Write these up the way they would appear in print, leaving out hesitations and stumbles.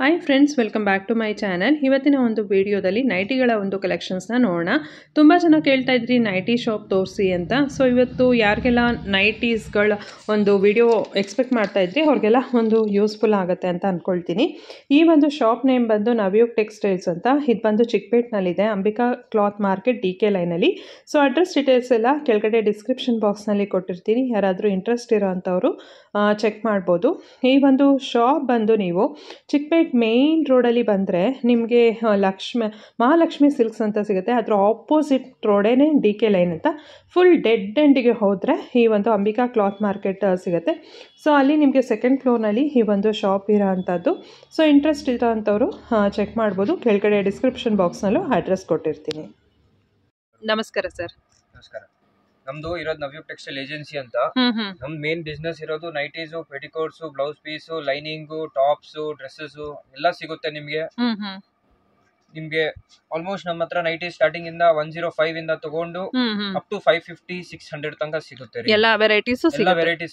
Hi friends, welcome back to my channel. ಇವತ್ತಿನ ಒಂದು ವಿಡಿಯೋದಲ್ಲಿ ನೈಟಿಗಳ ಒಂದು ಕಲೆಕ್ಷನ್ಸ್ನ ನೋಡೋಣ. ತುಂಬ ಜನ ಕೇಳ್ತಾ ಇದ್ರಿ ನೈಟಿ ಶಾಪ್ ತೋರಿಸಿ ಅಂತ. ಸೊ ಇವತ್ತು ಯಾರಿಗೆಲ್ಲ ನೈಟೀಸ್ಗಳ ಒಂದು ವಿಡಿಯೋ ಎಕ್ಸ್ಪೆಕ್ಟ್ ಮಾಡ್ತಾ ಇದ್ರಿ ಅವ್ರಿಗೆಲ್ಲ ಒಂದು ಯೂಸ್ಫುಲ್ ಆಗುತ್ತೆ ಅಂತ ಅಂದ್ಕೊಳ್ತೀನಿ. ಈ ಒಂದು ಶಾಪ್ ನೇಮ್ ಬಂದು ನವಯುಗ್ ಟೆಕ್ಸ್ಟೈಲ್ಸ್ ಅಂತ. ಇದು ಬಂದು ಚಿಕ್ಕಪೇಟ್ನಲ್ಲಿದೆ, ಅಂಬಿಕಾ ಕ್ಲಾತ್ ಮಾರ್ಕೆಟ್ DK ಲೈನಲ್ಲಿ. ಸೊ ಅಡ್ರೆಸ್ ಡೀಟೇಲ್ಸ್ ಎಲ್ಲ ಕೆಳಗಡೆ ಡಿಸ್ಕ್ರಿಪ್ಷನ್ ಬಾಕ್ಸ್ನಲ್ಲಿ ಕೊಟ್ಟಿರ್ತೀನಿ. ಯಾರಾದರೂ ಇಂಟ್ರೆಸ್ಟ್ ಇರೋ ಅಂಥವರು ಚೆಕ್ ಮಾಡ್ಬೋದು. ಈ ಒಂದು ಶಾಪ್ ಬಂದು ನೀವು ಚಿಕ್ಕಪೇಟ್ ಮೇನ್ ರೋಡಲ್ಲಿ ಬಂದರೆ ನಿಮಗೆ ಮಹಾಲಕ್ಷ್ಮಿ ಸಿಲ್ಕ್ಸ್ ಅಂತ ಸಿಗುತ್ತೆ. ಅದರ ಆಪೋಸಿಟ್ ರೋಡೇನೆ DK ಲೈನ್ ಅಂತ. ಫುಲ್ ಡೆಡ್ ಎಂಡಿಗೆ ಹೋದರೆ ಈ ಒಂದು ಅಂಬಿಕಾ ಕ್ಲಾತ್ ಮಾರ್ಕೆಟ್ ಸಿಗುತ್ತೆ. ಸೊ ಅಲ್ಲಿ ನಿಮಗೆ ಸೆಕೆಂಡ್ ಫ್ಲೋರ್ನಲ್ಲಿ ಈ ಒಂದು ಶಾಪ್ ಇರೋ ಅಂಥದ್ದು. ಸೊ ಇಂಟ್ರೆಸ್ಟ್ ಇರೋ ಅಂಥವರು ಚೆಕ್ ಮಾಡ್ಬೋದು. ಕೆಳಗಡೆ ಡಿಸ್ಕ್ರಿಪ್ಷನ್ ಬಾಕ್ಸ್ನಲ್ಲೂ ಅಡ್ರೆಸ್ ಕೊಟ್ಟಿರ್ತೀನಿ. ನಮಸ್ಕಾರ ಸರ್. ನಮಸ್ಕಾರ. ನಮ್ದು ಇರೋದು ನವಯುಗ್ ಟೆಕ್ಸ್ಟೈಲ್ ಏಜೆನ್ಸಿ ಅಂತ. ನಮ್ ಮೇನ್ ಬಿಸ್ನೆಸ್ ಇರೋದು nighties, petticoats, blouse piece, lining, tops, dresses ಎಲ್ಲ ಸಿಗುತ್ತೆ ನಿಮ್ಗೆ. ಆಲ್ಮೋಸ್ಟ್ ನಮ್ಮ ಹತ್ರ ನೈಟೀಸ್ ಸ್ಟಾರ್ಟಿಂಗ್ ಇಂದ 105 ಇಂದ ತಗೊಂಡು ಅಪ್ ಟು 550 600 ತನಕ ಸಿಗುತ್ತೆ. ಎಲ್ಲ ವೆರೈಟೀಸ್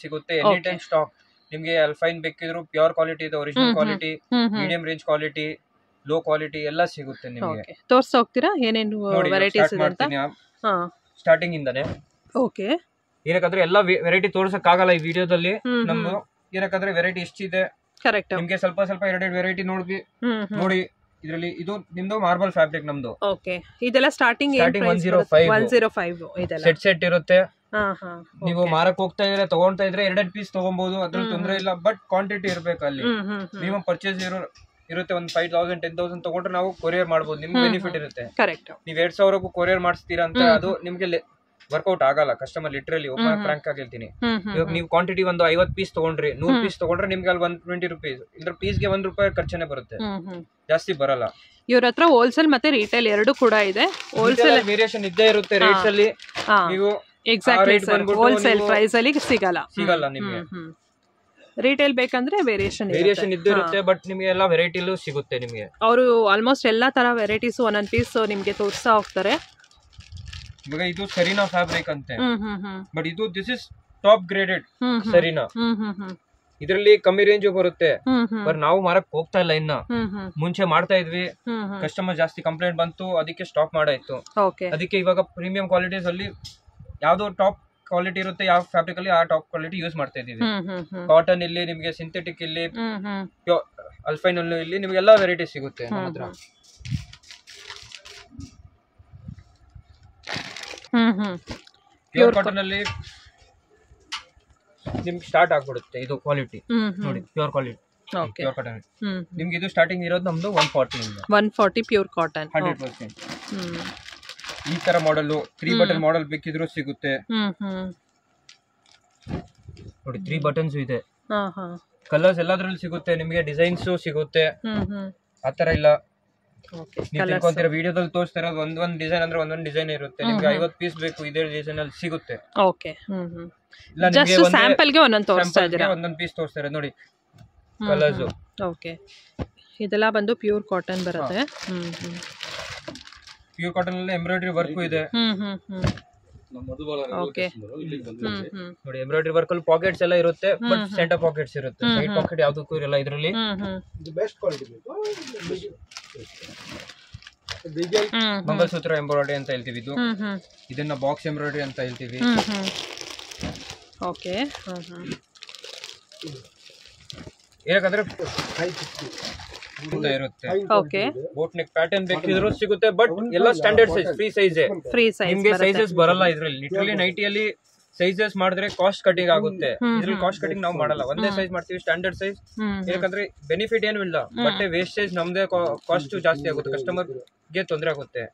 ಸಿಗುತ್ತೆ. Any time stock. ನಿಮ್ಗೆ ಅಲ್ಫೈನ್ ಬೇಕಿದ್ರು ಪ್ಯೂರ್ ಕ್ವಾಲಿಟಿ ಇದೆ, original quality, medium range quality, low quality ಎಲ್ಲ ಸಿಗುತ್ತೆ ನಿಮ್ಗೆ. ತೋರ್ಸ್ತಾ ಹೋಗ್ತೀರಾ ಏನೇನು ವೆರೈಟೀಸ್ ಇದೆ ಅಂತ? ಸ್ಟಾರ್ಟಿಂಗ್ ಇಂದಾನೆ. ಓಕೆ. ಏನಕ್ಕಂದ್ರೆ ಎಲ್ಲ ವೆರೈಟಿ ತೋರ್ಸಕ್ ಆಗಲ್ಲ ಈ ವಿಡಿಯೋದಲ್ಲಿ. ನಮ್ದು ಏನಕ್ಕಂದ್ರೆ ವೆರೈಟಿ ಎಷ್ಟಿದೆ ಕರೆಕ್ಟ್. ನಿಮ್ಗೆ ಸ್ವಲ್ಪ ಎರಡೆರಡು ವೆರೈಟಿ ನೋಡಿ. ಇದರಲ್ಲಿ ಇದು ನಿಮ್ದು ಮಾರ್ಬಲ್ ಫ್ಯಾಬ್ರಿಕ್ ನಮ್ದು. ಓಕೆ. ಇದೆಲ್ಲ ಸ್ಟಾರ್ಟಿಂಗ್ 105 ಇದೆಲ್ಲ ಸೆಟ್ ಇರುತ್ತೆ. ನೀವು ಮಾರಕ್ ಹೋಗ್ತಾ ಇದ್ರೆ ತಗೊಂತಾ ಇದ್ರೆ ಎರಡೆರಡು ಪೀಸ್ ತಗೊಬಹುದು, ಅದ್ರಲ್ಲಿ ತೊಂದ್ರೆ ಇಲ್ಲ. ಬಟ್ ಕ್ವಾಂಟಿಟಿ ಇರ್ಬೇಕು ಅಲ್ಲಿ. ಮಿನಿಮಮ್ ಪರ್ಚೇಸ್ ಇರುತ್ತೆ. ಒಂದು 5000 10,000 ತಗೊಂಡ್ರೆ ನಾವು ಕೊರಿಯರ್ ಮಾಡಬಹುದು. ನಿಮ್ಗೆ ಬೆನಿಫಿಟ್ ಇರುತ್ತೆ. ಕರೆಕ್ಟ್. ನೀವ್ 2000 ಕೊರಿಯರ್ ಮಾಡಿಸ್ತೀರಾ ಅಂತ ಅದು ನಿಮ್ಗೆ ವರ್ಕೌಟ್ ಆಗಲ್ಲ. ಕಸ್ಟಮರ್ ಲಿಟ್ರಲಿ ಫ್ರಾಂಕ್ ಆಗಿ ಹೇಳ್ತೀನಿ. ಇವಾಗ ನೀವು ಕ್ವಾಂಟಿಟಿ ಒಂದು 50 ಪೀಸ್ ತಗೊಂಡ್ರಿ, 100 ಪೀಸ್ ತಗೊಂಡ್ರೆ ನಿಮ್ಗೆ ಅಲ್ಲಿ 120 ರೂಪೀಸ್ ಇದ್ರ ಪೀಸ್ಗೆ 1 ರೂಪಾಯಿ ಖರ್ಚನೆ ಬರುತ್ತೆ, ಜಾಸ್ತಿ ಬರಲ್ಲ. ಇವ್ರ ಹತ್ರ ಹೋಲ್ಸೇಲ್ ಮತ್ತೆ ರಿಟೇಲ್ ಎರಡು ಕೂಡ ಇದೆ. ಹೋಲ್ಸೇಲ್ ವೇರಿಯೇಷನ್ ಇದ್ದೇ ಇರುತ್ತೆ ರೇಟ್ಸ್ ಅಲ್ಲಿ. ನೀವು ಎಕ್ಸಾಕ್ಟ್ಲಿ ಹೋಲ್ಸೇಲ್ ಪ್ರೈಸ್ ಅಲ್ಲಿ ಸಿಗಲ್ಲ ನಿಮ್ಗೆ. ರಿಟೇಲ್ ಬೇಕಂದ್ರೆ ವೇರಿಯೇಷನ್ ಇದ್ದೇ ಇರುತ್ತೆ. ಬಟ್ ನಿಮ್ಗೆ ಎಲ್ಲ ವೆರೈಟಿಲೂ ಸಿಗುತ್ತೆ ನಿಮ್ಗೆ. ಅವರು ಆಲ್ಮೋಸ್ಟ್ ಎಲ್ಲಾ ತರ ವೆರೈಟೀಸ್ ಒಂದೊಂದು ಪೀಸ್ ನಿಮ್ಗೆ ತೋರಿಸ್ತಾ ಹೋಗ್ತಾರೆ. ಇವಾಗ ಇದು ಸರಿನಾ ಫ್ಯಾಬ್ರಿಕ್ ಅಂತೆ. ಬಟ್ ಇದು ದಿಸ್ ಇಸ್ ಟಾಪ್ ಗ್ರೇಡೆಡ್ ಸರಿನಾ. ಇದರಲ್ಲಿ ಕಮ್ಮಿ ರೇಂಜ್ ಬರುತ್ತೆ. ಬಟ್ ನಾವು ಮಾರಕ್ ಹೋಗ್ತಾ ಇಲ್ಲ ಇನ್ನ. ಮುಂಚೆ ಮಾಡ್ತಾ ಇದ್ವಿ, ಕಸ್ಟಮರ್ ಜಾಸ್ತಿ ಕಂಪ್ಲೇಂಟ್ ಬಂತು, ಅದಕ್ಕೆ ಸ್ಟಾಪ್ ಮಾಡಾಯ್ತು. ಅದಕ್ಕೆ ಇವಾಗ ಪ್ರೀಮಿಯಂ ಕ್ವಾಲಿಟೀಸ್ ಅಲ್ಲಿ ಯಾವ್ದೋ ಟಾಪ್ ಕ್ವಾಲಿಟಿ ಇರುತ್ತೆ ಯಾವ ಫ್ಯಾಬ್ರಿಕ್ ಅಲ್ಲಿ ಆ ಟಾಪ್ ಕ್ವಾಲಿಟಿ ಯೂಸ್ ಮಾಡ್ತಾ ಇದೀವಿ. ಕಾಟನ್ ಇಲ್ಲಿ ನಿಮ್ಗೆ, ಸಿಂಥೆಟಿಕ್ ಇಲ್ಲಿ, ಅಲ್ಫೈನ್ ಇಲ್ಲಿ ನಿಮ್ಗೆ ಎಲ್ಲಾ ವೆರೈಟಿ ಸಿಗುತ್ತೆ ನಮ್ಮ ಹತ್ರ. ಪ್ಯೂರ್ ಕಾಟನ್ ಅಲ್ಲಿ ನಿಮ್ಗೆ ಸ್ಟಾರ್ಟ್ ಆಗ್ಬಿಡುತ್ತೆ ಇದು ಕ್ವಾಲಿಟಿ ನೋಡಿ. ಪ್ಯೂರ್ ಕ್ವಾಲಿಟಿ ಪ್ಯೂರ್ ಕಾಟನ್ ನಿಮ್ಗೆ ಇದು ಸ್ಟಾರ್ಟಿಂಗ್ ಇರೋದು ನಮ್ದು 140 ಪ್ಯೂರ್ ಕಾಟನ್ 100%. ಈ ತರ ಮಾಡಲ್ 3 ಬಟನ್ ಮಾಡಲ್ ಬೇಕಿದ್ರು ಸಿಗುತ್ತೆ ನೋಡಿ. 3 ಬಟನ್ಸ್ ಇದೆ, ಕಲರ್ಸ್ ಎಲ್ಲದ್ರಲ್ಲಿ ಸಿಗುತ್ತೆ ನಿಮ್ಗೆ, ಡಿಸೈನ್ಸ್ ಸಿಗುತ್ತೆ. ಆತರ ಇಲ್ಲ ನೀವು ತಿಳ್ಕೊಂತೀರ ವಿಡಿಯೋದಲ್ಲಿ ತೋರಿಸ್ತಾ ಇರೋದು ಒಂದೊಂದು ಡಿಸೈನ್ ಅಂದ್ರೆ ಒಂದೊಂದು ಡಿಸೈನ್ ಇರುತ್ತೆ. ನಿಮ್ಗೆ 50 ಪೀಸ್ ಬೇಕು ಇದೇ ಡಿಸೈನ್ ಅಲ್ಲಿ ಸಿಗುತ್ತೆ. ಇಲ್ಲ ನಿಮಗೆ ಸ್ಯಾಂಪಲ್ ಗೆ ಒಂದೊಂದು ತೋರಿಸ್ತಾ ಇದ್ದೀರಾ, ಒಂದೊಂದು ಪೀಸ್ ತೋರಿಸ್ತಾ ಇರೋದು ನೋಡಿ. Colours okay. ಇದೆಲ್ಲ ಬಂದು ಪ್ಯೂರ್ ಕಾಟನ್ ಬರುತ್ತೆ. ಪ್ಯೂರ್ ಕಾಟನ್ ಅಲ್ಲಿ ಎಂಬ್ರಾಯ್ಡರಿ ವರ್ಕ್ ಇದೆ ನೋಡಿ. ಎಂಬ್ರಾಯ್ಡರಿ ವರ್ಕ್ ಅಲ್ಲಿ ಪಾಕೆಟ್ಸ್ ಎಲ್ಲ ಇರುತ್ತೆ, ಬಟ್ ಸೆಂಟರ್ ಪಾಕೆಟ್ಸ್ ಇರುತ್ತೆ. ಸೈಡ್ ಪಾಕೆಟ್ ಯಾವ್ದಕ್ಕೂ ಇರಲ್ಲ ಇದರಲ್ಲಿ. ಮಂಗಲಸೂತ್ರ ಎಂಬ್ರಾಯ್ಡರಿ ಅಂತ ಹೇಳ್ತೀವಿ ಇದು. ಇದನ್ನ ಬಾಕ್ಸ್ ಎಂಬ್ರಾಯ್ಡರಿ ಅಂತ ಹೇಳ್ತೀವಿ. ಓಕೆ. ಯಾಕಂದ್ರೆ ಇರುತ್ತೆ. ಬೋಟ್ ನೆಕ್ ಪ್ಯಾಟರ್ನ್ ಬೇಕಿದ್ರು ಸಿಗುತ್ತೆ. ಬಟ್ ಎಲ್ಲ ಸ್ಟ್ಯಾಂಡರ್ಡ್ ಸೈಜ್, ಫ್ರೀ ಸೈಜ್ ನಿಮ್ಗೆ ಸೈಜಸ್ ಬರಲ್ಲ ಇದ್ರಲ್ಲಿ. ಲಿಟರಲಿ ನೈಟಿಯಲ್ಲಿ ಸೈಜಸ್ ಮಾಡಿದ್ರೆ ಕಾಸ್ಟ್ ಕಟಿಂಗ್ ಆಗುತ್ತೆ. ಇದ್ರಲ್ಲಿ ಕಾಸ್ಟ್ ಕಟಿಂಗ್ ನಾವು ಮಾಡಲ್ಲ, ಒಂದೇ ಸೈಜ್ ಮಾಡ್ತೀವಿ, ಸ್ಟ್ಯಾಂಡರ್ಡ್ ಸೈಜ್. ಯಾಕಂದ್ರೆ ಬೆನಿಫಿಟ್ ಏನು ಇಲ್ಲ, ಬಟ್ ವೇಸ್ಟೇಜ್ ನಮ್ದೇ ಕಾಸ್ಟ್ ಜಾಸ್ತಿ ಆಗುತ್ತೆ, ಕಸ್ಟಮರ್ ಗೆ ತೊಂದರೆ ಆಗುತ್ತೆ.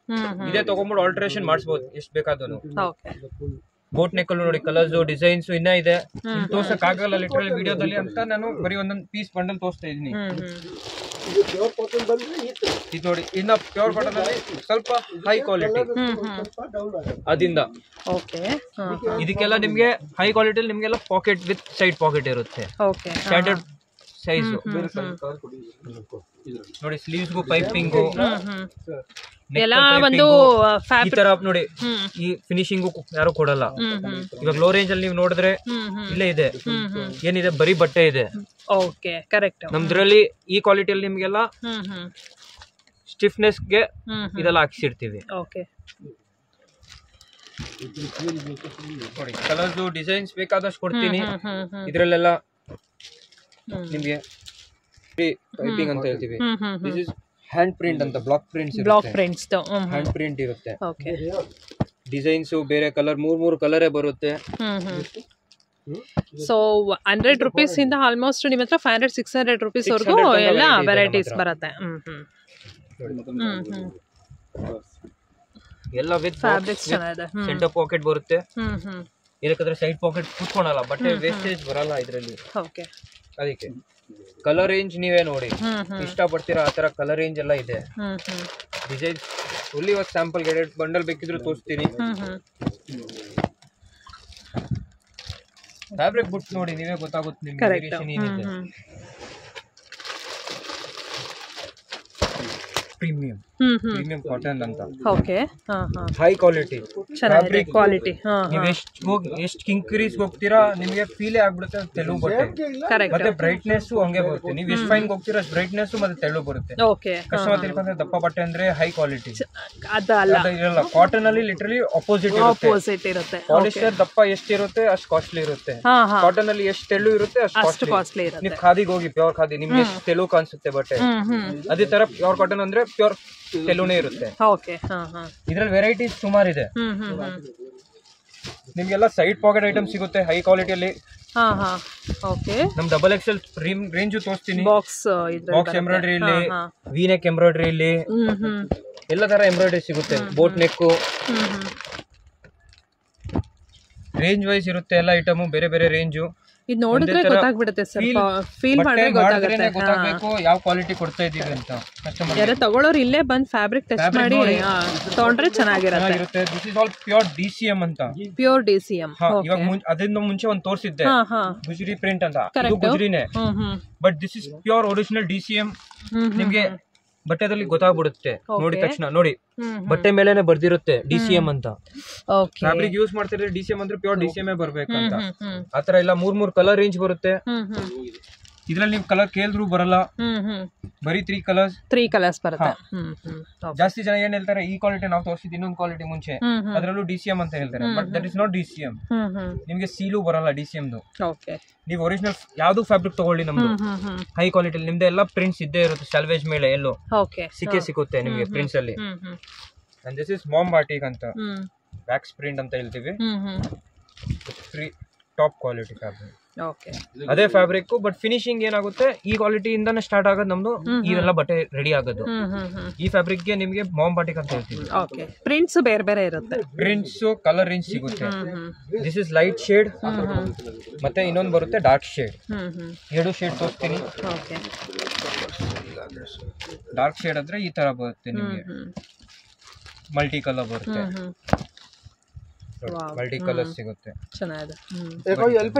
ಇದೇ ತಗೊಂಡ್ಬಿಟ್ಟು ಆಲ್ಟರೇಷನ್ ಮಾಡಿಸಬಹುದು ಎಷ್ಟು ಬೇಕಾದ್ರು. ಬೋಟ್ ನೆಕ್ ಅಲ್ಲಿ ನೋಡಿ ಕಲರ್ಸ್, ಡಿಸೈನ್ಸ್ ಇನ್ನ ಇದೆ. ತೋರ್ಸಕ್ ಆಗಲ್ಲ ಲಿಟರಲಿ ವಿಡಿಯೋದಲ್ಲಿ ಅಂತ ನಾನು ಬರೀ ಒಂದೊಂದು ಪೀಸ್ ಬಂಡಲ್ ತೋರಿಸ್ತಾ ಇದೀನಿ. ಇದು ನೋಡಿ, ಇನ್ನ ಪ್ಯೂರ್ ಕಾಟನ್ ಅಲ್ಲಿ ಸ್ವಲ್ಪ ಹೈ ಕ್ವಾಲಿಟಿ ಅದಿಂದ. ಇದಕ್ಕೆಲ್ಲ ನಿಮ್ಗೆ ಹೈ ಕ್ವಾಲಿಟಿ ನಿಮ್ಗೆಲ್ಲ ಪಾಕೆಟ್ ವಿತ್ ಸೈಡ್ ಪಾಕೆಟ್ ಇರುತ್ತೆ. ಸ್ಟ್ಯಾಂಡರ್ಡ್ ಸೈಜ್ ನೋಡಿ. ಸ್ಲೀವ್ಸ್ಗೂ ಪೈಪಿಂಗು, ಎಲ್ಲ ಒಂದು ಈ ತರ ನೋಡಿ, ಈ ಫಿನಿಶಿಂಗು ಯಾರು ಕೊಡಲ್ಲ. ಇವಾಗ ಲೋ ರೇಂಜ್ ಅಲ್ಲಿ ನೀವು ನೋಡಿದ್ರೆ ಇಲ್ಲೇ ಇದೆ, ಏನಿದೆ ಬರೀ ಬಟ್ಟೆ ಇದೆ. Okay, correct. ನಮ್ದ್ರಲ್ಲಿ ಈ ಕ್ವಾಲಿಟಿಯಲ್ಲಿ ನಿಮ್ಗೆಲ್ಲ ಸ್ಟಿಫ್ನೆಸ್ ಗೆ ಇದೆಲ್ಲ ಹಾಕ್ಸಿರ್ತೀವಿ. ಓಕೆ, ನೋಡಿ ಕಲರ್ಸ್ ಡಿಸೈನ್ಸ್ ಬೇಕಾದಷ್ಟು ಕೊಡ್ತೀನಿ. ಇದ್ರಲ್ಲೆಲ್ಲ ನಿಮ್ಗೆ ಪೈಪಿಂಗ್ ಅಂತ ಹೇಳ್ತೀವಿ. ದಿಸ್ ಇಸ್ ಹ್ಯಾಂಡ್ ಪ್ರಿಂಟ್ ಅಂತ, ಬ್ಲಾಕ್ ಪ್ರಿಂಟ್ಸ್ ಹ್ಯಾಂಡ್ ಪ್ರಿಂಟ್ ಇರುತ್ತೆ. ಡಿಸೈನ್ಸ್ ಬೇರೆ ಕಲರ್, ಮೂರ್ ಕಲರೇ ಬರುತ್ತೆ. ಸೊ 100 ರೂಪೀಸ್ ಇಂದ ಆಲ್ಮೋಸ್ಟ್ ನಿಮ್ಮ ಹತ್ರ 500-600 ರೂಪೀಸ್ ವರೆಗೂ ಎಲ್ಲ ವೆರೈಟೀಸ್ ಬರುತ್ತೆ. ಎಲ್ಲ ವಿತ್ ಫ್ಯಾಬ್ರಿಕ್ಸ್ ಚೆನ್ನಾಗಿದೆ. ಸೆಂಟರ್ ಪಾಕೆಟ್ ಬರುತ್ತೆ. ಏನಕ್ಕೆ ಸೈಡ್ ಪಾಕೆಟ್ ಕೂತ್ಕೊಳಲ್ಲ, ಬಟ್ಟೆ ವೇಸ್ಟೇಜ್ ಬರಲ್ಲ ಇದರಲ್ಲಿ. ಓಕೆ, ಅದಕ್ಕೆ ಕಲರ್ ರೇಂಜ್ ನೀವೇ ನೋಡಿ, ಇಷ್ಟ ಪಡ್ತೀರಾ ಆ ತರ ಕಲರ್ ರೇಂಜ್ ಎಲ್ಲ ಇದೆ. ಡಿಸೈನ್ ಫುಲ್ಲಿ ಇವಾಗ ಸ್ಯಾಂಪಲ್ ಗೆಡೆಡ್ ಬಂಡಲ್ ಬೇಕಿದ್ರು ತೋರಿಸ್ತೀನಿ. ಫ್ಯಾಬ್ರಿಕ್ ಬಿಟ್ಟು ನೋಡಿ ನೀವೇ ಗೊತ್ತಾಗುತ್ತೆ ನಿಮ್ಗೆ ವೇರಿಯೇಷನ್ ಏನಿದೆ. ಪ್ರೀಮಿಯಂ ಕಾಟನ್ ಅಂತ. ಓಕೆ, ಹೈ ಕ್ವಾಲಿಟಿ ಚೆನ್ನಾಗಿದೆ ಕ್ವಾಲಿಟಿ. ನೀವು ಎಷ್ಟು ಕಿಂಕ್ರೀಸ್ ಹೋಗ್ತೀರಾ ನಿಮಗೆ ಫೀಲೇ ಆಗ್ಬಿಡುತ್ತೆ ತೆಳು ಬಟ್ಟೆ. ಮತ್ತೆ ಬ್ರೈಟ್ನೆಸ್ ಹಂಗೆ ಬರುತ್ತೆ. ನೀವು ಎಷ್ಟು ಫೈನ್ ಹೋಗ್ತೀರಾ ಅಷ್ಟು ಬ್ರೈಟ್ನೆಸ್ ಮತ್ತೆ ತೆಳು ಬರುತ್ತೆ. ಓಕೆ, ಕಸ್ಟಮರ್ ತಿಳ್ಕೊಂಡ್ರೆ ದಪ್ಪ ಬಟ್ಟೆ ಅಂದ್ರೆ ಹೈ ಕ್ವಾಲಿಟಿ ಅದಲ್ಲ, ಇರಲ್ಲ. ಕಾಟನ್ ಅಲ್ಲಿ ಲಿಟರಲಿ ಅಪೋಸಿಟ್ ಇರುತ್ತೆ. ಪಾಲಿಸ್ಟರ್ ದಪ್ಪ ಎಷ್ಟಿರುತ್ತೆ ಅಷ್ಟು ಕಾಸ್ಟ್ಲಿ ಇರುತ್ತೆ. ಕಾಟನ್ ಅಲ್ಲಿ ಎಷ್ಟು ತೆಳು ಇರುತ್ತೆ ಅಷ್ಟು ಕಾಸ್ಟ್ಲಿ ಇರುತ್ತೆ. ನೀವು ಖಾದಿಗೆ ಹೋಗಿ, ಪ್ಯೂರ್ ಖಾದಿ, ನಿಮ್ಗೆ ಎಷ್ಟು ತೆಳು ಕಾಣಿಸುತ್ತೆ ಬಟ್ಟೆ, ಅದೇ ತರ ಪ್ಯೂರ್ ಕಾಟನ್ ಅಂದ್ರೆ ಪ್ಯೂರ್ ತೆಲುನೇ ಇರುತ್ತೆ. ಇದ್ರಲ್ಲಿ ವೆರೈಟೀಸ್ ಸುಮಾರಿದೆ. ನಿಮ್ಗೆಲ್ಲ ಸೈಡ್ ಪಾಕೆಟ್ ಐಟಮ್ ಸಿಗುತ್ತೆ ಹೈ ಕ್ವಾಲಿಟಿಯಲ್ಲಿ. ನಮ್ ಡಬಲ್ ಎಕ್ಸೆಲ್ ರೇಂಜ್ ತೋರಿಸ್ತೀನಿ. ಬಾಕ್ಸ್ ಎಂಬ್ರಾಯ್ಡ್ರಿ ಇಲ್ಲಿ, ವಿ ನೆಕ್ ಎಂಬ್ರಾಯ್ಡ್ರಿ ಇಲ್ಲಿ, ಎಲ್ಲ ತರ ಎಂಬ್ರಾಯ್ಡ್ರಿ ಸಿಗುತ್ತೆ. ಬೋಟ್ ನೆಕ್ ರೇಂಜ್ ವೈಸ್ ಇರುತ್ತೆ. ಎಲ್ಲ ಐಟಮ್ ಬೇರೆ ಬೇರೆ ರೇಂಜು. ಇದು ನೋಡಿದ್ರೆ ಗೊತ್ತಾಗ್ಬಿಡುತ್ತೆ ಸರ್, ಫೀಲ್ ಮಾಡಿದ್ರೆ ಗೊತ್ತಾಗಬೇಕು ಯಾವ ಕ್ವಾಲಿಟಿ ಕೊಡ್ತಾ ಇದೀವಿ ಅಂತ. ಕಸ್ಟಮರ್ ಯಾರು ತಗೊಳ್ಳೋರು ಇಲ್ಲೇ ಬಂದು ಫ್ಯಾಬ್ರಿಕ್ ಟೆಸ್ಟ್ ಮಾಡಿ ತಗೊಂಡ್ರೆ ಚೆನ್ನಾಗಿರುತ್ತೆ. This is all pure DCM ಅಂತ. Pure DCM. ಇವಾಗ ಅದರಿಂದ ಮುಂಚೆ ಒಂದು ತೋರಿಸಿದ್ದೆ ಗುಜರಿ ಪ್ರಿಂಟ್ ಅಂತ, ಇದು ಗುಜರಿನೇ, but this is pure original DCM. ನಿಮ್ಗೆ ಬಟ್ಟೆದಲ್ಲಿ ಗೊತ್ತಾಗ್ಬಿಡುತ್ತೆ ನೋಡಿದ ತಕ್ಷಣ. ನೋಡಿ ಬಟ್ಟೆ ಮೇಲೆನೆ ಬರ್ದಿರುತ್ತೆ DCM ಅಂತ. ಫ್ಯಾಬ್ರಿಕ್ ಯೂಸ್ ಮಾಡ್ತಿದ್ರೆ DCM ಅಂದ್ರೆ ಪ್ಯೂರ್ DCM ಬರ್ಬೇಕಂತ. ಆತರ ಇಲ್ಲ, ಮೂರ್ ಕಲರ್ ರೇಂಜ್ ಬರುತ್ತೆ. ಇದ್ರಲ್ಲಿ ನೀವು ಕಲರ್ ಕೇಳಿದ್ರು ಬರಲ್ಲ, ಬರೀ 3 ಕಲರ್ಸ್ ಬರುತ್ತೆ. ಜಾಸ್ತಿ ಜನ ಏನ್ ಹೇಳ್ತಾರೆ, ಈ ಕ್ವಾಲಿಟಿ ನಾವು ತೋರಿಸಿದ್ ಇನ್ನೊಂದು ಕ್ವಾಲಿಟಿ ಮುಂಚೆ, ಅದ್ರಲ್ಲೂ DCM ಅಂತ ಹೇಳ್ತಾರೆ. But that is not DCM. ನಿಮ್ಗೆ ಸೀಲು ಬರಲ್ಲ DCM. ನೀವು ಒರಿಜಿನಲ್ ಯಾವ್ದು ಫ್ಯಾಬ್ರಿಕ್ ತಗೊಳ್ಳಿ, ನಮ್ದು ಹೈ ಕ್ವಾಲಿಟಿ, ನಿಮ್ದು ಎಲ್ಲ ಪ್ರಿಂಟ್ಸ್ ಇದ್ದೇ ಇರುತ್ತೆ. ಸ್ಯಾಲ್ವೇಜ್ ಮೇಲೆ ಎಲ್ಲೋ ಸಿಗುತ್ತೆ ನಿಮ್ಗೆ ಪ್ರಿಂಟ್ಸ್ ಅಲ್ಲಿ. And this is mom batik ಅಂತ, ವ್ಯಾಕ್ಸ್ ಪ್ರಿಂಟ್ ಅಂತ ಹೇಳ್ತೀವಿ. Top quality fabric. ಅದೇ ಫ್ಯಾಬ್ರಿಕ್, ಬಟ್ ಫಿನಿಶಿಂಗ್ ಏನಾಗುತ್ತೆ, ಈ ಕ್ವಾಲಿಟಿ ಇಂದಾನೆ ಸ್ಟಾರ್ಟ್ ಆಗೋದು ನಮ್ದು. ಇವೆಲ್ಲ ಬಟ್ಟೆ ರೆಡಿ ಆಗೋದು ಈ ಫ್ಯಾಬ್ರಿಕ್ ಗೆ ನಿಮ್ಗೆ ಮಾಮ್ ಬಾಟಿಕ್ ಅಂತ ಹೇಳ್ತೀವಿ. ಪ್ರಿಂಟ್ಸ್ ಬೇರೆ ಬೇರೆ ಇರುತ್ತೆ. ಪ್ರಿಂಟ್ಸ್ ಕಲರ್ ರೇಂಜ್ ಸಿಗುತ್ತೆ. ದಿಸ್ ಇಸ್ ಲೈಟ್ ಶೇಡ್, ಮತ್ತೆ ಇನ್ನೊಂದು ಬರುತ್ತೆ ಡಾರ್ಕ್ ಶೇಡ್. 2 ಶೇಡ್ ತೋರಿಸ್ತೀನಿ. ಡಾರ್ಕ್ ಶೇಡ್ ಅಂದ್ರೆ ಈ ತರ ಬರುತ್ತೆ ನಿಮ್ಗೆ, ಮಲ್ಟಿ ಕಲರ್ ಬರುತ್ತೆ. ಮಲ್ಟಿ ಕಲರ್ ಸಿಗುತ್ತೆ, ಚೆನ್ನಾಗಿದೆ,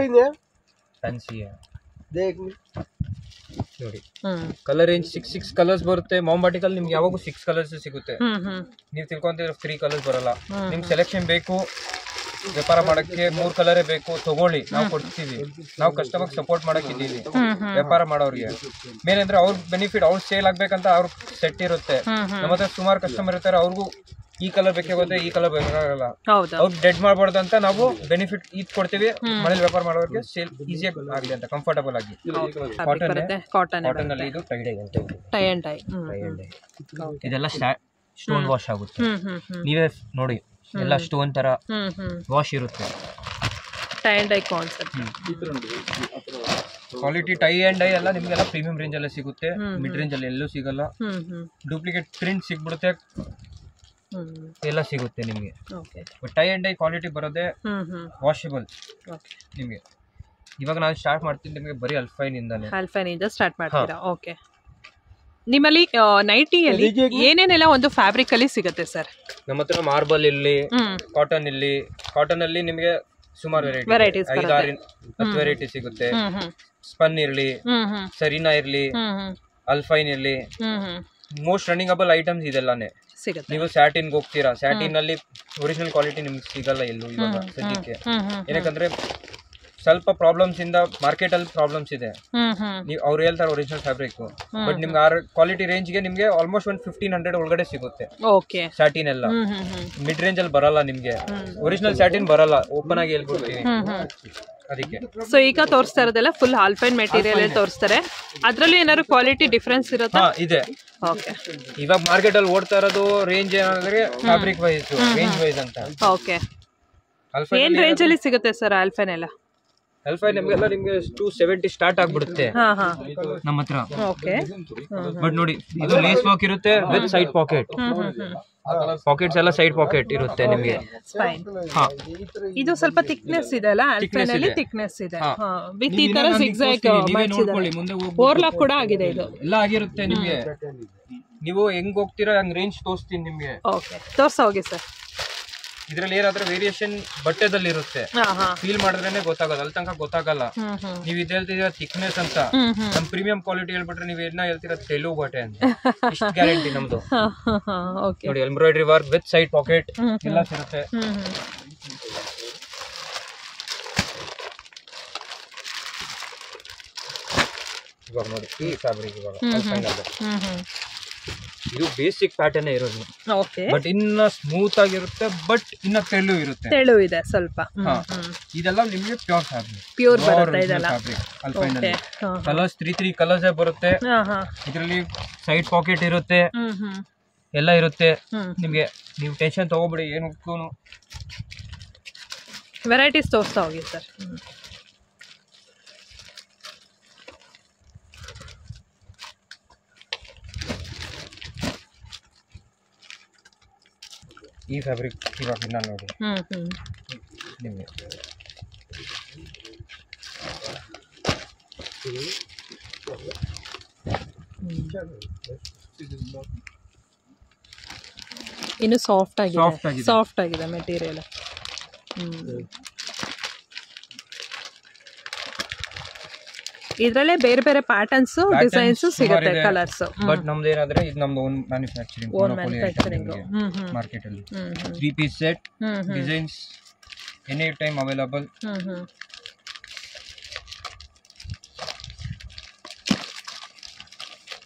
ಫ್ಯಾನ್ಸಿ ನೋಡಿ. ಕಲರ್ ರೇಂಜ್ 6 ಕಲರ್ಸ್ ಬರುತ್ತೆ. ಮಾಂಬಾಟಿಕಲ್ ನಿಮ್ಗೆ ಯಾವಾಗೂ 6 ಕಲರ್ಸ್ ಸಿಗುತ್ತೆ. ನೀವು ತಿಳ್ಕೊಂತೀರ 3 ಕಲರ್ಸ್ ಬರಲ್ಲ. ನಿಮ್ಗೆ ಸೆಲೆಕ್ಷನ್ ಬೇಕು, ವ್ಯಾಪಾರ ಮಾಡಕ್ಕೆ 3 ಕಲರೇ ಬೇಕು, ತಗೊಳ್ಳಿ, ನಾವು ಕೊಡ್ತೀವಿ. ನಾವು ಕಸ್ಟಮರ್ ಸಪೋರ್ಟ್ ಮಾಡಕ್ ಇದ್ದೀವಿ. ವ್ಯಾಪಾರ ಮಾಡೋರಿಗೆ ಮೇನ್ ಅಂದ್ರೆ ಅವ್ರ ಬೆನಿಫಿಟ್, ಅವ್ರು ಸೇಲ್ ಆಗ್ಬೇಕಂತ ಅವ್ರ ಸೆಟ್ ಇರುತ್ತೆ. ನಮ್ಮ ಹತ್ರ ಸುಮಾರು ಕಸ್ಟಮರ್ ಇರ್ತಾರೆ, ಅವ್ರಿಗೂ ಈ ಕಲರ್ ಬೇಕಾಗುತ್ತೆ, ಈ ಕಲರ್ ಬೇಕಾಗಲ್ಲ, ಅವ್ರು ಡೆಡ್ ಮಾಡಬಾರ್ದು ಅಂತ ನಾವು ಬೆನಿಫಿಟ್ ಇದ್ ಕೊಡ್ತೀವಿ. ಮನೇಲಿ ವ್ಯಾಪಾರ ಮಾಡೋರಿಗೆ ಸೇಲ್ ಈಸಿಯಾಗಿ ಆಗಲಿ ಅಂತ, ಕಂಫರ್ಟಬಲ್ ಆಗಿ. ಕಾಟನ್ ಅಲ್ಲಿ ಇದು ಟೈ ಅಂಡ್ ಡೈ. ಇದೆಲ್ಲ ಸ್ಟೋನ್ ವಾಶ್ ಆಗುತ್ತೆ. ನೀವೇ ನೋಡಿ, ಎಲ್ಲ ಸ್ಟೋನ್ ತರ ವಾಶ್ ಇರುತ್ತೆ. Tie and dye concept. Quality tie and dye ಎಲ್ಲ ನಿಮ್ಗೆಲ್ಲ ಪ್ರೀಮಿಯಂ ರೇಂಜ್ ಅಲ್ಲೇ ಸಿಗುತ್ತೆ. ಮಿಡ್ ರೇಂಜ್ ಅಲ್ಲಿ ಎಲ್ಲೂ ಸಿಗಲ್ಲ. ಡೂಪ್ಲಿಕೇಟ್ ಪ್ರಿಂಟ್ ಸಿಗ್ಬಿಡುತ್ತೆ, ಎಲ್ಲ ಸಿಗುತ್ತೆ ನಿಮಗೆ. ಟೈ ಅಂಡ್ ಡೈ ಕ್ವಾಲಿಟಿ ಬರೋದೇ ವಾಷಬಲ್ ನಿಮಗೆ. ಇವಾಗ ನಾನು ಸ್ಟಾರ್ಟ್ ಮಾಡ್ತೀನಿ ನಿಮಗೆ ಬರೀ ಅಲ್ಫೈನ್ ಇಂದ ಸ್ಟಾರ್ಟ್ ಮಾಡ್ತೀರಾ. ಓಕೆ, ನಿಮ್ಮಲ್ಲಿ ನೈಟಿಯಲ್ಲಿ ಏನೇನೆಲ್ಲ ಒಂದು ಫ್ಯಾಬ್ರಿಕ್ ಅಲ್ಲಿ ಸಿಗುತ್ತೆ ಸರ್? ನಮ್ಮ ಹತ್ರ ಮಾರ್ಬಲ್ ಇಲ್ಲಿ, ಕಾಟನ್ ಇಲ್ಲಿ. ಕಾಟನ್ ಅಲ್ಲಿ ನಿಮಗೆ ಸುಮಾರು ವೆರೈಟೀಸ್ 5-10 ವೆರೈಟಿ ಸಿಗುತ್ತೆ. ಸ್ಪನ್ ಇರ್ಲಿ, ಸರೀನಾ ಇರ್ಲಿ, ಅಲ್ಫೈನ್ ಇರ್ಲಿ, ಮೋಸ್ಟ್ ರನ್ನಿಂಗಬಲ್ ಐಟಮ್ಸ್ ಇದೆಲ್ಲಾನೆ ಸಿಗುತ್ತೆ. ನೀವು ಸ್ಯಾಟಿನ್ ಹೋಗ್ತೀರಾ, ಸ್ಯಾಟಿನ್ ಅಲ್ಲಿ ಒರಿಜಿನಲ್ ಕ್ವಾಲಿಟಿ ನಿಮ್ಗೆ ಸಿಗಲ್ಲ ಎಲ್ಲೂ ಇವಾಗ ಸದ್ಯಕ್ಕೆ. ಏನಕ್ಕಂದ್ರೆ ಸ್ವಲ್ಪ ಪ್ರಾಬ್ಲಮ್ಸ್ ಇಂದ ಮಾರ್ಕೆಟ್ ಅಲ್ಲಿ ಪ್ರಾಬ್ಲಮ್ಸ್ ಇದೆ. ನೀವು ಅವ್ರು ಹೇಳ್ತಾರೆ ಒರಿಜಿನಲ್ ಫ್ಯಾಬ್ರಿಕ್, ಬಟ್ ನಿಮ್ಗೆ ಆ ಕ್ವಾಲಿಟಿ ರೇಂಜ್ ಗೆ ನಿಮ್ಗೆ ಆಲ್ಮೋಸ್ಟ್ 1500 ಒಳಗಡೆ ಸಿಗುತ್ತೆ ಸ್ಯಾಟಿನ್ ಎಲ್ಲ. ಮಿಡ್ ರೇಂಜ್ ಅಲ್ಲಿ ಬರಲ್ಲ ನಿಮ್ಗೆ, ಒರಿಜಿನಲ್ ಸ್ಯಾಟಿನ್ ಬರಲ್ಲ, ಓಪನ್ ಆಗಿ ಹೇಳ್ಬಿಡ್ತೀವಿ ಅದಕ್ಕೆ. ಸೊ ಈಗ ತೋರಿಸ್ತಾ ಇರೋದೆಲ್ಲ ಫುಲ್ ಆಲ್ಪೈನ್ ಮೆಟೀರಿಯಲ್ ತೋರಿಸ್ತಾರೆ. ಅದ್ರಲ್ಲಿ ಏನಾದ್ರು ಕ್ವಾಲಿಟಿ ಡಿಫರೆನ್ಸ್ ಇರುತ್ತಾ? ಇದೆ. ಇವಾಗ ಮಾರ್ಕೆಟ್ ಅಲ್ಲಿ ಓಡ್ತಾ ಇರೋದು ರೇಂಜ್ ಏನಂದ್ರೆ ಫ್ಯಾಬ್ರಿಕ್ ವೈಸ್, ರೇಂಜ್ ವೈಸ್ ಅಂತ. ಓಕೆ, ಏನ್ ರೇಂಜ್ ಅಲ್ಲಿ ಸಿಗುತ್ತೆ ಸರ್ ಆಲ್ಪೈನ್ ಎಲ್ಲ? ಆಲ್ಪೈನ್ ನಮಗೆಲ್ಲ ನಿಮ್ಗೆ 270 ಸ್ಟಾರ್ಟ್ ಆಗ್ಬಿಡುತ್ತೆ ನಮ್ಮ ಹತ್ರ. ಬಟ್ ನೋಡಿ ಇದು ಲೇಸ್ ವರ್ಕ್ ಇರುತ್ತೆ ವಿತ್ ಸೈಡ್ ಪಾಕೆಟ್. ಪಾಕೆಟ್ಸ್ ಎಲ್ಲ ಸೈಡ್ ಪಾಕೆಟ್ ಇರುತ್ತೆ ನಿಮಗೆ. ಇದು ಸ್ವಲ್ಪ ಥಿಕ್ನೆಸ್ ಇದೆ ಅಲ್ಲ, ಆಲ್ಪೈನ್ ಅಲ್ಲಿ ಥಿಕ್ನೆಸ್ ಇದೆ ವಿತ್ ಈ ತರ zigzag ಮಾಡಿಸಿದ್ದಾರೆ. ಓವರ್ಲಾಕ್ ಕೂಡ ಆಗಿದೆ, ಇದು ಎಲ್ಲ ಆಗಿರುತ್ತೆ ನಿಮಗೆ. ನೀವು ಹೆಂಗ್ ಹೋಗ್ತೀರಾ ಹಂಗ್ ರೇಂಜ್ ತೋರಿಸ್ತೀನಿ ನಿಮಗೆ. ಓಕೆ, ತೋರ್ಸ ಹೋಗಿ ಸರ್. ಇದ್ರಲ್ಲಿ ಏನಾದ್ರೂ ವೇರಿಯೇಷನ್ ಬಟ್ಟೆದಲ್ಲಿ ಇರುತ್ತೆ, ಫೀಲ್ ಮಾಡಿದ್ರೇನೆ ಗೊತ್ತಾಗೋದು, ಅಲ್ಲಿ ತನಕ ಗೊತ್ತಾಗಲ್ಲ. ನೀವ್ ಇದ್ ಹೇಳ್ತಿದೀರ ಥಿಕ್ನೆಸ್ ಅಂತ, ನಮ್ ಪ್ರೀಮಿಯಂ ಕ್ವಾಲಿಟಿ ಹೇಳ್ಬಿಟ್ರೆ ನೀವ್ ಏನ ಹೇಳ್ತೀರಾ ತೆಲುಗು ಬಟ್ಟೆ ಅಂತ. ಇಷ್ಟು ಗ್ಯಾರಂಟಿ ನಮ್ದು. ನೋಡಿ embroidery work with side packet ಎಲ್ಲ ಸಿಗುತ್ತೆ. ಇವಾಗ ನೋಡಿ ಈ ಫ್ಯಾಬ್ರಿಕ್ ಇವಾಗ ಇದು ಬೇಸಿಕ್ ಪ್ಯಾಟರ್ನ್ ಇರೋದು, ಬಟ್ ಇನ್ನ ಸ್ಮೂತ್ ಆಗಿರುತ್ತೆ, ಬಟ್ ಇನ್ನ ತೆಳು ಇರುತ್ತೆ, ತೆಳು ಇದೆ ಸ್ವಲ್ಪ. ಇದೆಲ್ಲ ನಿಮಗೆ pure fabric, pure fabric alpine ಅಲ್ಲಿ. ಕಲರ್ಸ್ 3 ಕಲರ್ಸ್ ಬರುತ್ತೆ ಇದರಲ್ಲಿ. ಸೈಡ್ ಪಾಕೆಟ್ ಇರುತ್ತೆ, ಎಲ್ಲ ಇರುತ್ತೆ ನಿಮ್ಗೆ. ನೀವು ಟೆನ್ಷನ್ ತಗೋಬಿಡಿ, ಏನಕ್ಕೂ ವೆರೈಟೀಸ್ ತೋರಿಸ್ತಾ ಹೋಗಿ ಸರ್. ಈ ಫ್ಯಾಬ್ರಿಕ್ ಇವಾಗ ಇನ್ನ ನೋಡಿ ನಿಮಗೆ. ಇನ್ನು ಸಾಫ್ಟ್ ಆಗಿದೆ ಮೆಟೀರಿಯಲ್. ಇದರಲ್ಲೇ ಬೇರೆ ಬೇರೆ ಪ್ಯಾಟರ್ನ್ಸ್, ಡಿಸೈನ್ಸ್ ಸಿಗುತ್ತೆ, ಕಲರ್ಸ್. ಬಟ್ ನಮ್ದು ಏನಾದ್ರೆ ಇದು ನಮ್ದು ಓನ್ ಮ್ಯಾನುಫ್ಯಾಕ್ಚರಿಂಗ್ ಮಾರ್ಕೆಟ್ ಅಲ್ಲಿ. 3 piece set, designs any time available.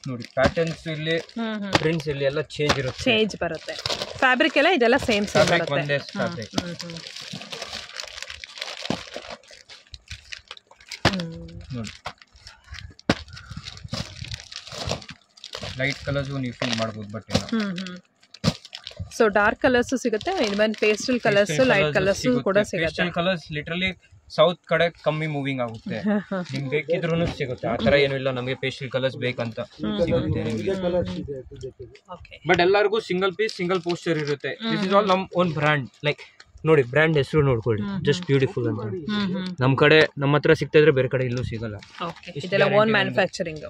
ನೋಡಿ ಪ್ಯಾಟರ್ನ್ಸ್ ಇಲ್ಲಿ, ಪ್ರಿಂಟ್ಸ್ ಇಲ್ಲಿ ಎಲ್ಲ ಚೇಂಜ್ ಬರುತ್ತೆ. ಫ್ಯಾಬ್ರಿಕ್ ಎಲ್ಲ ಇದೆಲ್ಲ ಸೇಮ್ ಫ್ಯಾಬ್ರಿಕ್ ಒಂದೇ ಫ್ಯಾಬ್ರಿಕ್. ನೋಡಿ ಲೈಟ್ ಕಲರ್ಸ್ ನೀವು ಫೀಲ್ ಮಾಡಬಹುದು ಬಟ್ಟೆನ. ಸೊ ಡಾರ್ಕ್ ಕಲರ್ಸ್ ಸಿಗುತ್ತೆ, even pastel colours, light colours ಕೂಡ ಸಿಗುತ್ತೆ. ಪೇಸ್ಟಲ್ ಕಲರ್ಸ್ ಲಿಟರಲಿ ಸೌತ್ ಕಡೆ ಕಮ್ಮಿ ಮೂವಿಂಗ್ ಆಗುತ್ತೆ, ನಿಮ್ಗೆ ಬೇಕಿದ್ರೂ ಸಿಗುತ್ತೆ. ಆ ತರ ಏನು ಇಲ್ಲ ನಮಗೆ ಪೇಸ್ಟಲ್ ಕಲರ್ಸ್ ಬೇಕಂತ ಸಿಗುತ್ತೆ ನಿಮಗೆ. ಬಟ್ ಎಲ್ಲರಿಗೂ ಸಿಂಗಲ್ ಪೀಸ್ ಸಿಂಗಲ್ ಪೋಸ್ಟರ್ ಇರುತ್ತೆ. ದಿಸ್ ಇಸ್ ಆಲ್ ನಮ್ ಓನ್ ಬ್ರ್ಯಾಂಡ್. ಲೈಕ್ ನೋಡಿ ಬ್ರ್ಯಾಂಡ್ ಹೆಸರು ನೋಡ್ಕೊಳ್ಳಿ, ಜಸ್ಟ್ ಬ್ಯೂಟಿಫುಲ್ ಅಂತ. ನಮ್ಮ ಕಡೆ ನಮ್ಮ ಹತ್ರ ಸಿಗ್ತಾ ಇದ್ರೆ ಬೇರೆ ಕಡೆ ಎಲ್ಲೂ ಸಿಗಲ್ಲ. ಓನ್ ಮ್ಯಾನುಫ್ಯಾಕ್ಚರಿಂಗ್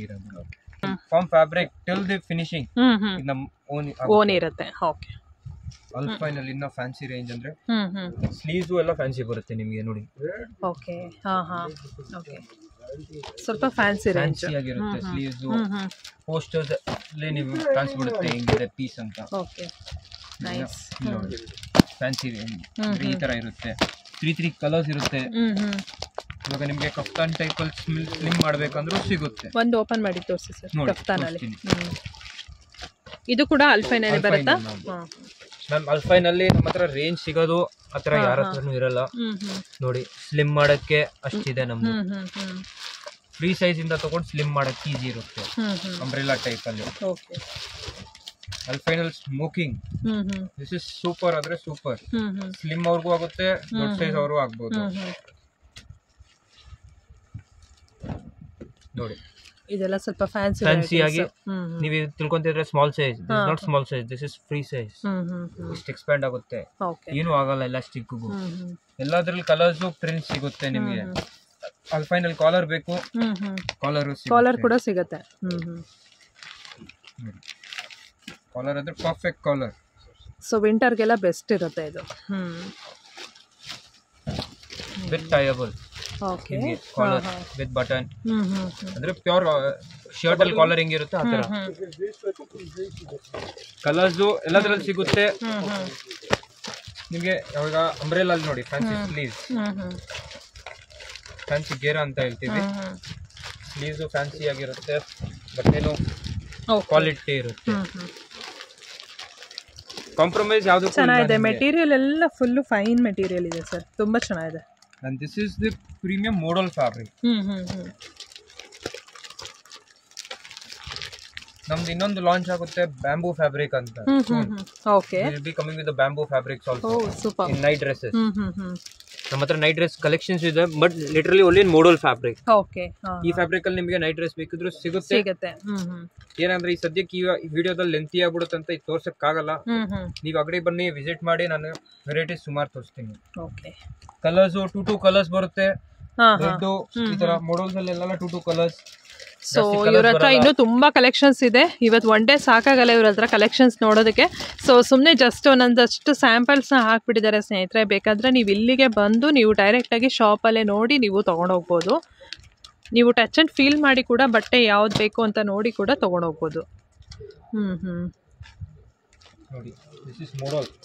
ಇರೋದು. From fabric till the finishing ನಮ್ಮ ಓನ್ ಇರುತ್ತೆ. ಓಕೆ, ಅಲ್ಪೈನ್ ಅಲ್ಲಿ ಇನ್ನ ಫ್ಯಾನ್ಸಿ ರೇಂಜ್ ಅಂದ್ರೆ ಸ್ಲೀವ್ಸ್ ಎಲ್ಲ ಫ್ಯಾನ್ಸಿ ಬರುತ್ತೆ ನಿಮಗೆ. ನೋಡಿ ಓಕೆ, ಓಕೆ, ಸ್ವಲ್ಪ ಫ್ಯಾನ್ಸಿ ರೇಂಜ್ ಆಗಿರುತ್ತೆ. ಸ್ಲೀವ್ಸ್ ಪೋಸ್ಟರ್ಸ್ ಅಲ್ಲಿ ನೀವು ಕಾಣಿಸ್ಬಿಡುತ್ತೆ ಹೆಂಗಿದೆ ಪೀಸ್ ಅಂತ. Okay, nice. ಫ್ಯಾನ್ಸಿ ರೇಂಜ್ ಈ ತರ ಇರುತ್ತೆ. 3 ಕಲರ್ಸ್ ಇರುತ್ತೆ. ಇವಾಗ ನಿಮಗೆ ಕಫ್ತಾನ್ ಟೈಪ್ ಅಲ್ಲಿ ಸ್ಲಿಮ್ ಮಾಡ್ಬೇಕಂದ್ರೂ ಸಿಗುತ್ತೆ. ಒಂದು ಓಪನ್ ಮಾಡಿ ತೋರಿಸಿ ಸರ್. ಕಫ್ತಾನ್ ಅಲ್ಲಿ ಇದು ಕೂಡ ಅಲ್ಪೈನ್ ಅಲ್ಲಿ ಬರುತ್ತಾ? ಮ್ಯಾಮ್ ಅಲ್ಪೈನ್ ಅಲ್ಲಿ ನಮ್ಮ ಹತ್ರ ರೇಂಜ್ ಸಿಗೋದು ಆತರ ಯಾರ ಹತ್ರನೂ ಇರಲ್ಲ. ನೋಡಿ ಸ್ಲಿಮ್ ಮಾಡಕ್ಕೆ ಅಷ್ಟಿದೆ ನಮ್ದು. ಫ್ರೀ ಸೈಜ್ ಇಂದ ತಗೊಂಡು ಸ್ಲಿಮ್ ಮಾಡಕ್ಕೆ ಈಸಿ ಇರುತ್ತೆ. ಅಂಬ್ರೆಲಾ ಟೈಪ್ ಅಲ್ಲಿ ಅಲ್ಪೈನ್ ಅಲ್ಲಿ ಸ್ಮೋಕಿಂಗ್. ದಿಸ್ ಇಸ್ ಸೂಪರ್ ಅಂದ್ರೆ ಸೂಪರ್. ಸ್ಲಿಮ್ ಅವ್ರಿಗೂ ಆಗುತ್ತೆ, ದೊಡ್ಡ ಸೈಜ್ ಅವ್ರಿಗೂ ಆಗ್ಬೋದು. ನೋಡಿ ಇದೆಲ್ಲ ಸ್ವಲ್ಪ ಫ್ಯಾನ್ಸಿ ಆಗಿ ನೀವು ತಿಳ್ಕೊಂತಿದ್ರೆ small size. This not small size, this is free size. ಇಷ್ಟು ಎಕ್ಸ್ಪ್ಯಾಂಡ್ ಆಗುತ್ತೆ, ಏನು ಆಗಲ್ಲ. ಎಲಾಸ್ಟಿಕ್ಗೂ ಎಲ್ಲದ್ರಲ್ಲಿ ಕಲರ್ಸ್ ಪ್ರಿಂಟ್ಸ್ ಸಿಗುತ್ತೆ ನಿಮಗೆ. ಅಲ್ಪೈನ್ ಅಲ್ಲಿ ಕಾಲರ್ ಬೇಕು, ಕಾಲರ್ ಕೂಡ ಸಿಗುತ್ತೆ. ಕಾಲರ್ ಅಂದ್ರೆ ಪರ್ಫೆಕ್ಟ್ ಕಾಲರ್. ಸೊ ವಿಂಟರ್ಗೆಲ್ಲ ಬೆಸ್ಟ್ ಇರುತ್ತೆ ಇದು. With tieable. Okay collar with button, ಅಂದ್ರೆ ಪ್ಯೂರ್ ಶರ್ಟ್ ಅಲ್ಲಿ ಕಾಲರ್ ಹೆಂಗಿರುತ್ತೆ ಆ ತರ. ಕಲರ್ಸ್ ಎಲ್ಲದ್ರಲ್ಲಿ ಸಿಗುತ್ತೆ ನಿಮ್ಗೆ. ಯಾವಾಗ ಅಂಬ್ರೆಲಾ ಅಲ್ಲಿ ನೋಡಿ ಫ್ಯಾನ್ಸಿ ಸ್ಲೀವ್ಸ್, ಫ್ಯಾನ್ಸಿ ಗೇರಾ ಅಂತ ಹೇಳ್ತೀವಿ. ಸ್ಲೀವ್ಸ್ ಫ್ಯಾನ್ಸಿ ಆಗಿರುತ್ತೆ, ಬಟ್ಟೆನು ಕ್ವಾಲಿಟಿ ಇರುತ್ತೆ, ಕಾಂಪ್ರಮೈಸ್ ಯಾವುದು ಚೆನ್ನಾಗಿದೆ. ಮೆಟೀರಿಯಲ್ ಎಲ್ಲ ಫುಲ್ ಫೈನ್ ಮೆಟೀರಿಯಲ್ ಇದೆ ಸರ್, ತುಂಬಾ ಚೆನ್ನಾಗಿದೆ. And this is the premium modal fabric. ನಮ್ದು ಇನ್ನೊಂದು ಲಾಂಚ್ ಆಗುತ್ತೆ ಬ್ಯಾಂಬೂ ಫ್ಯಾಬ್ರಿಕ್ ಅಂತ. Okay, will be coming with the bamboo fabrics also super. In night dresses ನಮ್ಮ ಹತ್ರ ನೈಟ್ ಡ್ರೆಸ್ ಕಲೆಕ್ಷನ್ಸ್ ಇದೆ, but literally only in modal fabric. Okay, ಈ fabric ಅಲ್ಲಿ ನಿಮಗೆ ನೈಟ್ ಡ್ರೆಸ್ ಬೇಕಿದ್ರು ಸಿಗುತ್ತೆ. ಏನಂದ್ರೆ ಈ ಸದ್ಯಕ್ಕೆ ಈ ವಿಡಿಯೋದಲ್ಲಿ ಲೆಂತಿ ಆಗ್ಬಿಡುತ್ತೆ ಅಂತ ಇದು ತೋರ್ಸಕ್ಕಾಗಲ್ಲ. ನೀವು ಅಗಡಿ ಬನ್ನಿ, ವಿಸಿಟ್ ಮಾಡಿ, ನಾನು ವೆರೈಟೀಸ್ ಸುಮಾರು ತೋರಿಸ್ತೀನಿ. ಕಲರ್ಸ್ 2 ಕಲರ್ಸ್ ಬರುತ್ತೆ, ರೆಡ್ ಈ ತರ ಮೋಡಲ್ಸ್ ಅಲ್ಲಿ ಎಲ್ಲ 2 ಕಲರ್ಸ್. ಸೊ ಇವ್ರ ಹತ್ರ ಇನ್ನೂ ತುಂಬಾ ಕಲೆಕ್ಷನ್ಸ್ ಇದೆ. ಇವತ್ತು ಒನ್ ಡೇ ಸಾಕಾಗಲ್ಲ ಇವ್ರ ಹತ್ರ ಕಲೆಕ್ಷನ್ಸ್ ನೋಡೋದಕ್ಕೆ. ಸೊ ಸುಮ್ಮನೆ ಜಸ್ಟ್ ಒಂದೊಂದಷ್ಟು ಸ್ಯಾಂಪಲ್ಸ್ನ ಹಾಕ್ಬಿಟ್ಟಿದ್ದಾರೆ ಸ್ನೇಹಿತರೆ. ಬೇಕಾದರೆ ನೀವು ಇಲ್ಲಿಗೆ ಬಂದು ನೀವು ಡೈರೆಕ್ಟಾಗಿ ಶಾಪಲ್ಲೇ ನೋಡಿ ನೀವು ತೊಗೊಂಡೋಗ್ಬೋದು. ನೀವು ಟಚ್ ಆ್ಯಂಡ್ ಫೀಲ್ ಮಾಡಿ ಕೂಡ ಬಟ್ಟೆ ಯಾವ್ದು ಬೇಕು ಅಂತ ನೋಡಿ ಕೂಡ ತೊಗೊಂಡೋಗ್ಬೋದು.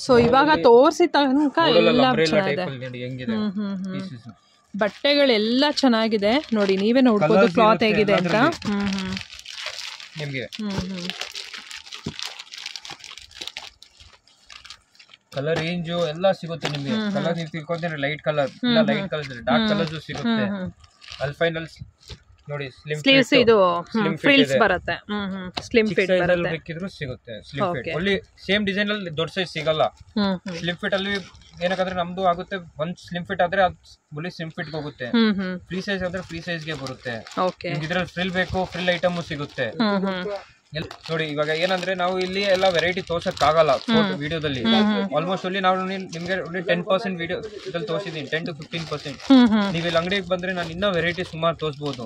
ಸೊ ಇವಾಗ ತೋರಿಸಿ ತನಕ ಎಲ್ಲ ಚೆನ್ನಾಗಿದೆ. ಬಟ್ಟೆಗಳೆಲ್ಲ ಚೆನ್ನಾಗಿದೆ ನೋಡಿ, ನೀವೇ ನೋಡ್ಬೋದು ಕ್ಲಾತ್ ಹೇಗಿದೆ ಅಂತ. ನಿಮಗೆ ಕಲರ್ ರೇಂಜ್ ಎಲ್ಲ ಸಿಗುತ್ತೆ ನಿಮಗೆ. ಕಲರ್ ನೀವು ತಿಳ್ಕೊಂಡ್ರೆ light colour, light colour, dark colours ಸಿಗುತ್ತೆ. ಅಲ್ಫೈನಲ್ ನೋಡಿ ಸ್ಲೀವ್ಸ್ ಇದು ಫ್ರಿಲ್ಸ್ ಬರುತ್ತೆ, ಸ್ಲಿಮ್ ಫಿಟ್ ಬರುತ್ತೆ, ಬೇಕಿದ್ರು ಸಿಗುತ್ತೆ. Slim fit only same design ಅಲ್ಲಿ ದೊಡ್ಡ ಸೈಜ್ ಸಿಗಲ್ಲ. ಸ್ಲಿಮ್ ಫಿಟ್ ಅಲ್ಲಿ ಏನಕ್ಕಂದ್ರೆ ನಮ್ದು ಆಗುತ್ತೆ, ಒಂದ್ ಸ್ಲಿಮ್ ಫಿಟ್ ಆದ್ರೆ ಅದು ಫುಲ್ಲಿ ಸ್ಲಿಮ್ ಫಿಟ್ ಹೋಗುತ್ತೆ. ಫ್ರೀ ಸೈಜ್ ಆದ್ರೆ ಫ್ರೀ ಸೈಜ್ ಗೆ ಬರುತ್ತೆ. ಇದ್ರಲ್ಲಿ ಫ್ರಿಲ್ ಬೇಕು, ಫ್ರಿಲ್ ಐಟಮ್ ಸಿಗುತ್ತೆ ನೋಡಿ. ಇವಾಗ ಏನಂದ್ರೆ ನಾವು ಇಲ್ಲಿ ಎಲ್ಲ ವೆರೈಟಿ ತೋರ್ಸಕ್ ಆಗಲ್ಲ ವಿಡಿಯೋದಲ್ಲಿ. ಆಲ್ಮೋಸ್ಟ್ ಅಲ್ಲಿ ನಾವು ನಿಮ್ಗೆ 10% ವಿಡಿಯೋ ಇದ್ರಲ್ಲಿ ತೋರಿಸಿದೀನಿ, 10 to 15%. ನೀವು ಇಲ್ಲಿ ಅಂಗಡಿಗೆ ಬಂದ್ರೆ ನಾನು ಇನ್ನೂ ವೆರೈಟಿ ಸುಮಾರು ತೋರಿಸಬಹುದು.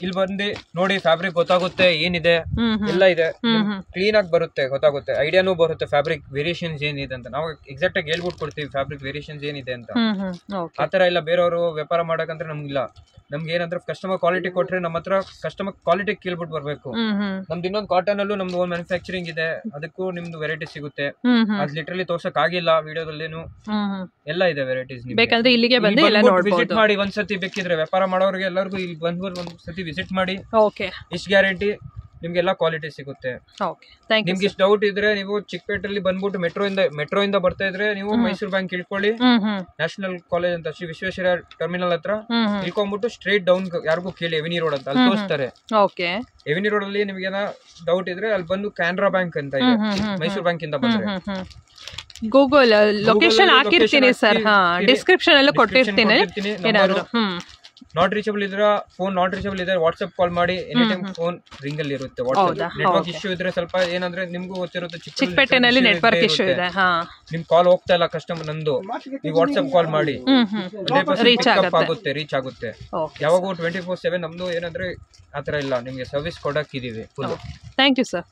ಇಲ್ಲಿ ಬಂದು ನೋಡಿ, ಫ್ಯಾಬ್ರಿಕ್ ಗೊತ್ತಾಗುತ್ತೆ ಏನಿದೆ, ಎಲ್ಲ ಇದೆ, ಕ್ಲೀನ್ ಆಗಿ ಬರುತ್ತೆ, ಗೊತ್ತಾಗುತ್ತೆ, ಐಡಿಯಾನು ಬರುತ್ತೆ ಫ್ಯಾಬ್ರಿಕ್ ವೇರಿಯೇಷನ್ಸ್ ಏನಿದೆ ಅಂತ. ನಾವು ಎಕ್ಸಾಕ್ಟ್ ಆಗಿ ಹೇಳ್ಬಿಟ್ಟು ಕೊಡ್ತೀವಿ ಫ್ಯಾಬ್ರಿಕ್ ವೇರಿಯೇಷನ್ಸ್ ಏನಿದೆ ಅಂತ. ಆತರ ಇಲ್ಲ ಬೇರೆಯವರು ವ್ಯಾಪಾರ ಮಾಡಕಂದ್ರೆ ನಮ್ಗಿಲ್ಲ. ನಮ್ಗೆ ಏನಂದ್ರೆ ಕಸ್ಟಮರ್ ಕ್ವಾಲಿಟಿ ಕೊಟ್ರೆ ನಮ್ಮ ಹತ್ರ ಕಸ್ಟಮರ್ ಕ್ವಾಲಿಟಿ ಕೇಳ್ಬಿಟ್ಟು ಬರ್ಬೇಕು. ನಮ್ದು ಇನ್ನೊಂದು ಕಾಟನ್ ಅಲ್ಲೂ ನಮ್ದು ಓನ್ ಮ್ಯಾನುಫ್ಯಾಕ್ಚರಿಂಗ್ ಇದೆ, ಅದಕ್ಕೂ ನಿಮ್ದು ವೆರೈಟಿ ಸಿಗುತ್ತೆ. ಅದ್ ಲಿಟರಲಿ ತೋರ್ಸಕ್ ಆಗಿಲ್ಲ ವಿಡಿಯೋದಲ್ಲೇನು, ಎಲ್ಲ ಇದೆ ವೆರೈಟೀಸ್. ಬೇಕಂದ್ರೆ ಇಲ್ಲಿಗೆ ಬಂದು ವಿಸಿಟ್ ಮಾಡಿ ಒಂದ್ಸತಿ, ಬೇಕಿದ್ರೆ ವ್ಯಾಪಾರ ಮಾಡೋರಿಗೆ ಎಲ್ಲರಿಗೂ ಇಲ್ಲಿ ಬಂದು ಒಂದ್ಸತಿ ವಿಸಿಟ್ ಮಾಡಿ. ಇಷ್ಟು ಗ್ಯಾರಂಟಿ ನಿಮ್ಗೆ ಎಲ್ಲ ಕ್ವಾಲಿಟಿ ಸಿಗುತ್ತೆ. ನಿಮ್ಗೆ ಇಷ್ಟು ಡೌಟ್ ಇದ್ರೆ ನೀವು ಚಿಕ್ಕಪೇಟೆಯಲ್ಲಿ ಬಂದ್ಬಿಟ್ಟು ಮೆಟ್ರೋ ಇಂದ ಬರ್ತಾ ಇದ್ರೆ ನೀವು ಮೈಸೂರು ಬ್ಯಾಂಕ್ ಇಳ್ಕೊಳ್ಳಿ, ನ್ಯಾಷನಲ್ ಕಾಲೇಜ್ ಅಂತ ಶ್ರೀ ವಿಶ್ವೇಶ್ವರಯ್ಯ ಟರ್ಮಿನಲ್ ಹತ್ರ ಇಳ್ಕೊಂಡ್ಬಿಟ್ಟು ಸ್ಟ್ರೇಟ್ ಡೌನ್ ಯಾರಿಗೂ ಕೇಳಿ ಎವಿನಿ ರೋಡ್ ಅಂತ ಅಲ್ಲಿ ತೋರಿಸ್ತಾರೆ. ಎವಿನಿ ರೋಡ್ ಅಲ್ಲಿ ನಿಮ್ಗೆ ಏನೋ ಡೌಟ್ ಇದ್ರೆ ಅಲ್ಲಿ ಬಂದು ಕ್ಯಾನರಾ ಬ್ಯಾಂಕ್ ಅಂತ ಇದೆ, ಮೈಸೂರು ಬ್ಯಾಂಕ್ ಇಂದ ಬಂದ್ರೆ ಗೂಗಲ್ ಲೊಕೇಶನ್ ಹಾಕಿರ್ತೀನಿ ಸರ್, ಡಿಸ್ಕ್ರಿಪ್ಷನ್ ಅಲ್ಲೂ ಕೊಟ್ಟಿರ್ತೀನಿ. ಏನಾದ್ರು ನಾಟ್ ರೀಚಬಲ್ ಇದ್ರೆ ಫೋನ್ ನಾಟ್ ರೀಚಬಲ್ ಇದ್ರೆ ವಾಟ್ಸ್ಆಪ್ ಕಾಲ್ ಮಾಡಿ, ಎನಿ ಟೈಮ್ ಫೋನ್ ರಿಂಗ್ ಅಲ್ಲಿ ಇರುತ್ತೆ. ವಾಟ್ಸ್ಆಪ್ ನೆಟ್ವರ್ಕ್ ಇಶ್ಯೂ ಇದ್ರೆ ಸ್ವಲ್ಪ ಏನಂದ್ರೆ ನಿಮ್ಗೂ ಗೊತ್ತಿರುತ್ತೆ, ಚಿಕ್ಕಪೇಟೆನಲ್ಲಿ ನೆಟ್ವರ್ಕ್ ಇಶ್ಯೂ ಇದೆ, ನಿಮ್ ಕಾಲ್ ಹೋಗ್ತಾ ಇಲ್ಲ ಕಸ್ಟಮರ್ ನಂದು, ನೀವು ವಾಟ್ಸ್ಆಪ್ ಕಾಲ್ ಮಾಡಿ, ರೀಚ್ ಆಗುತ್ತೆ. ಯಾವಾಗ 24/7 ನಮ್ದು ಏನಂದ್ರೆ ಆತರ ಇಲ್ಲ, ನಿಮ್ಗೆ ಸರ್ವಿಸ್ ಕೊಡಕ್ ಇದೀವಿ ಫುಲ್. Thank you sir.